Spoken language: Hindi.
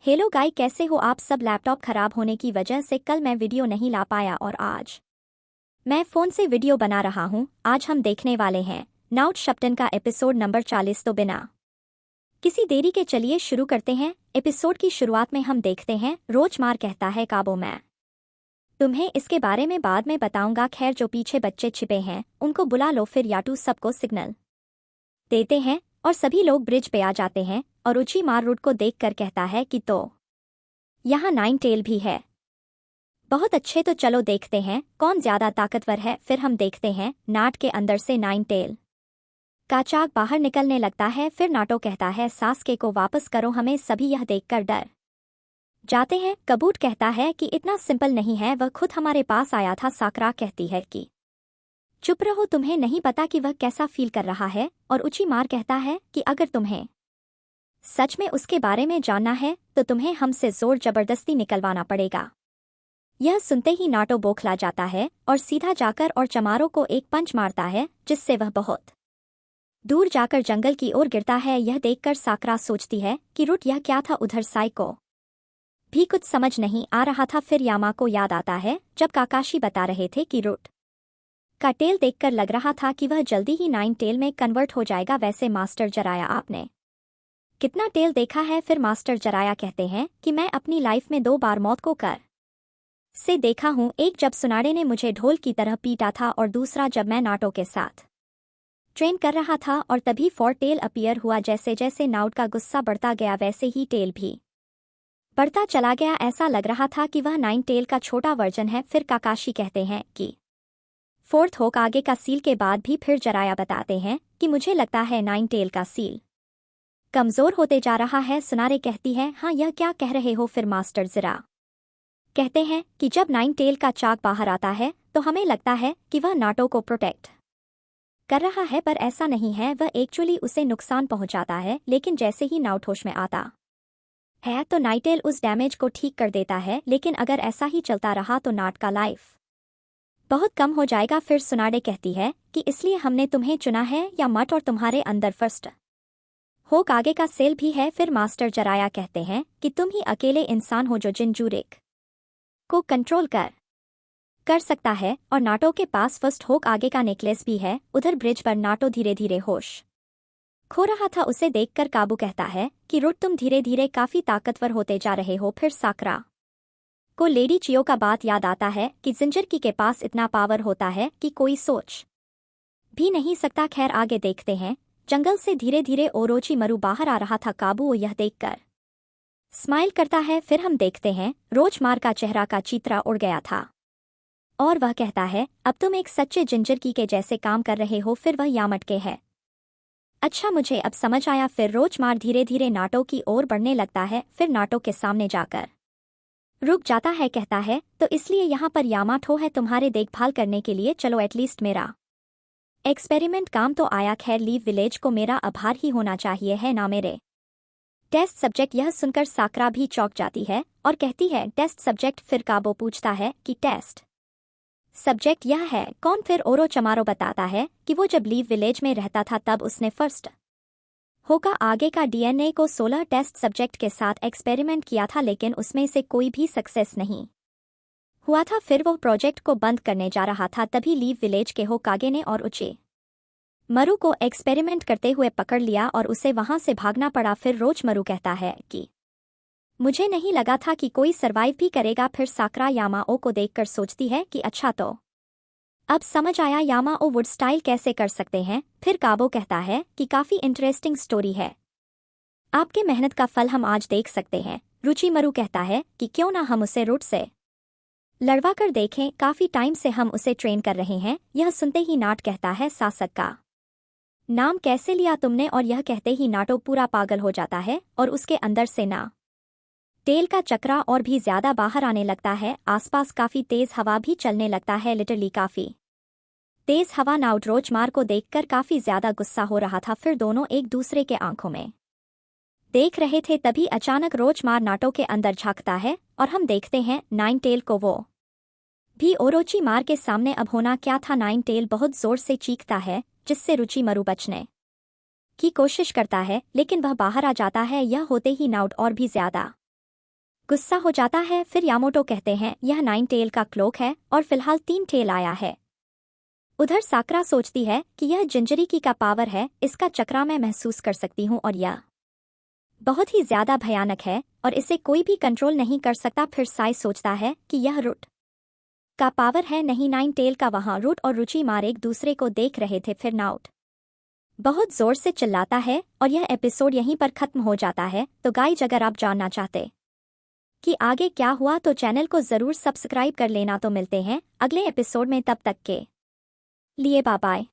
हेलो गाय, कैसे हो आप सब। लैपटॉप खराब होने की वजह से कल मैं वीडियो नहीं ला पाया और आज मैं फ़ोन से वीडियो बना रहा हूँ। आज हम देखने वाले हैं नाउट शप्टन का एपिसोड नंबर 40। तो बिना किसी देरी के चलिए शुरू करते हैं। एपिसोड की शुरुआत में हम देखते हैं रोजमार कहता है काबो मैं तुम्हें इसके बारे में बाद में बताऊंगा। खैर जो पीछे बच्चे छिपे हैं उनको बुला लो। फिर याटू सबको सिग्नल देते हैं और सभी लोग ब्रिज पे आ जाते हैं और उचीमार रूट को देखकर कहता है कि तो यहाँ नाइन टेल भी है। बहुत अच्छे, तो चलो देखते हैं कौन ज्यादा ताकतवर है। फिर हम देखते हैं नाट के अंदर से नाइन टेल का चाक बाहर निकलने लगता है। फिर नाटो कहता है सास्के को वापस करो। हमें सभी यह देखकर डर जाते हैं। कबूट कहता है कि इतना सिंपल नहीं है, वह खुद हमारे पास आया था। साकरा कहती है कि चुप रहो, तुम्हें नहीं पता कि वह कैसा फील कर रहा है। और उचीमार कहता है कि अगर तुम्हें सच में उसके बारे में जानना है तो तुम्हें हमसे जोर जबरदस्ती निकलवाना पड़ेगा। यह सुनते ही नाटो बौखला जाता है और सीधा जाकर और चमारों को एक पंच मारता है, जिससे वह बहुत दूर जाकर जंगल की ओर गिरता है। यह देखकर साकरा सोचती है कि रुट यह क्या था। उधर साई को भी कुछ समझ नहीं आ रहा था। फिर यामा को याद आता है जब काकाशी बता रहे थे कि रुट का टेल देखकर लग रहा था कि वह जल्दी ही नाइन टेल में कन्वर्ट हो जाएगा। वैसे मास्टर जराया, आपने कितना टेल देखा है। फिर मास्टर जराया कहते हैं कि मैं अपनी लाइफ में 2 बार मौत को कर से देखा हूं। एक जब सुनाड़े ने मुझे ढोल की तरह पीटा था और दूसरा जब मैं नाटो के साथ ट्रेन कर रहा था। और तभी 4 टेल अपीयर हुआ। जैसे जैसे नाउट का गुस्सा बढ़ता गया वैसे ही टेल भी बढ़ता चला गया। ऐसा लग रहा था कि वह 9 टेल का छोटा वर्जन है। फिर काकाशी कहते हैं कि 4th होक आगे का सील के बाद भी। फिर जराया बताते हैं कि मुझे लगता है 9 टेल का सील कमजोर होते जा रहा है। सुनारे कहती है हाँ, यह क्या कह रहे हो। फिर मास्टर जरा कहते हैं कि जब 9 टेल का चाक बाहर आता है तो हमें लगता है कि वह नाटो को प्रोटेक्ट कर रहा है, पर ऐसा नहीं है। वह एक्चुअली उसे नुकसान पहुंचाता है। लेकिन जैसे ही नाउट होश में आता है तो नाइटेल उस डैमेज को ठीक कर देता है। लेकिन अगर ऐसा ही चलता रहा तो नाट का लाइफ बहुत कम हो जाएगा। फिर सुनाडे कहती है कि इसलिए हमने तुम्हें चुना है या मट, और तुम्हारे अंदर फर्स्ट होक आगे का सेल भी है। फिर मास्टर जराया कहते हैं कि तुम ही अकेले इंसान हो जो जिनजूरिक को कंट्रोल कर सकता है, और नाटो के पास फर्स्ट होक आगे का नेकलेस भी है। उधर ब्रिज पर नाटो धीरे धीरे होश खो रहा था। उसे देखकर काबू कहता है कि रुट तुम धीरे धीरे काफी ताकतवर होते जा रहे हो। फिर साकरा को लेडी चियो का बात याद आता है कि जिंजरकी के पास इतना पावर होता है कि कोई सोच भी नहीं सकता। खैर आगे देखते हैं। जंगल से धीरे धीरे ओरोचिमारू बाहर आ रहा था। काबू यह देखकर स्माइल करता है। फिर हम देखते हैं रोजमार का चेहरा का चित्रा उड़ गया था और वह कहता है अब तुम एक सच्चे जिंजरकी के जैसे काम कर रहे हो। फिर वह यामट के है। अच्छा, मुझे अब समझ आया। फिर रोजमार धीरे धीरे नाटो की ओर बढ़ने लगता है। फिर नाटो के सामने जाकर रुक जाता है। कहता है तो इसलिए यहाँ पर यामाटो है तुम्हारे देखभाल करने के लिए। चलो, एटलीस्ट मेरा एक्सपेरिमेंट काम तो आया। खैर लीव विलेज को मेरा आभार ही होना चाहिए है ना मेरे टेस्ट सब्जेक्ट। यह सुनकर साकरा भी चौंक जाती है और कहती है टेस्ट सब्जेक्ट। फिर काबो पूछता है कि टेस्ट सब्जेक्ट यह है कौन। फिर ओरोचमारो बताता है कि वो जब लीव विलेज में रहता था तब उसने फर्स्ट होका आगे का डीएनए को 16 टेस्ट सब्जेक्ट के साथ एक्सपेरिमेंट किया था, लेकिन उसमें से कोई भी सक्सेस नहीं हुआ था। फिर वो प्रोजेक्ट को बंद करने जा रहा था, तभी लीव विलेज के होकागे ने और उचीमारू को एक्सपेरिमेंट करते हुए पकड़ लिया और उसे वहां से भागना पड़ा। फिर रोजमारू कहता है कि मुझे नहीं लगा था कि कोई सरवाइव भी करेगा। फिर साकरा यामाओ को देखकर सोचती है कि अच्छा, तो अब समझ आया यामाओ वुड स्टाइल कैसे कर सकते हैं। फिर काबो कहता है कि काफी इंटरेस्टिंग स्टोरी है, आपके मेहनत का फल हम आज देख सकते हैं। रुचिमारू कहता है कि क्यों ना हम उसे रूट से लड़वा कर देखें, काफी टाइम से हम उसे ट्रेन कर रहे हैं। यह सुनते ही नाट कहता है सासक का नाम कैसे लिया तुमने। और यह कहते ही नाटो पूरा पागल हो जाता है और उसके अंदर से ना टेल का चक्रा और भी ज्यादा बाहर आने लगता है। आसपास काफी तेज हवा भी चलने लगता है, लिटरली काफी तेज हवा। नाउट रोजमार को देखकर काफी ज्यादा गुस्सा हो रहा था। फिर दोनों एक दूसरे के आंखों में देख रहे थे, तभी अचानक रोजमार नाटो के अंदर झांकता है और हम देखते हैं 9 टेल को। वो भी ओरोचिमार के सामने। अब होना क्या था, 9 टेल बहुत जोर से चीखता है जिससे रुचिमारू बचने की कोशिश करता है, लेकिन वह बाहर आ जाता है। यह होते ही नाउट और भी ज्यादा गुस्सा हो जाता है। फिर यामोटो कहते हैं यह 9 टेल का क्लोक है और फिलहाल 3 टेल आया है। उधर साकरा सोचती है कि यह जिंजरी का पावर है, इसका चक्रा मैं महसूस कर सकती हूँ और यह बहुत ही ज्यादा भयानक है और इसे कोई भी कंट्रोल नहीं कर सकता। फिर साई सोचता है कि यह रूट का पावर है, नहीं 9 टेल का। वहां रूट और रुचि मार एक दूसरे को देख रहे थे। फिर नाउट बहुत जोर से चिल्लाता है और यह एपिसोड यहीं पर खत्म हो जाता है। तो गाइज, अगर आप जानना चाहते कि आगे क्या हुआ तो चैनल को जरूर सब्सक्राइब कर लेना। तो मिलते हैं अगले एपिसोड में, तब तक के लिए बाय बाय।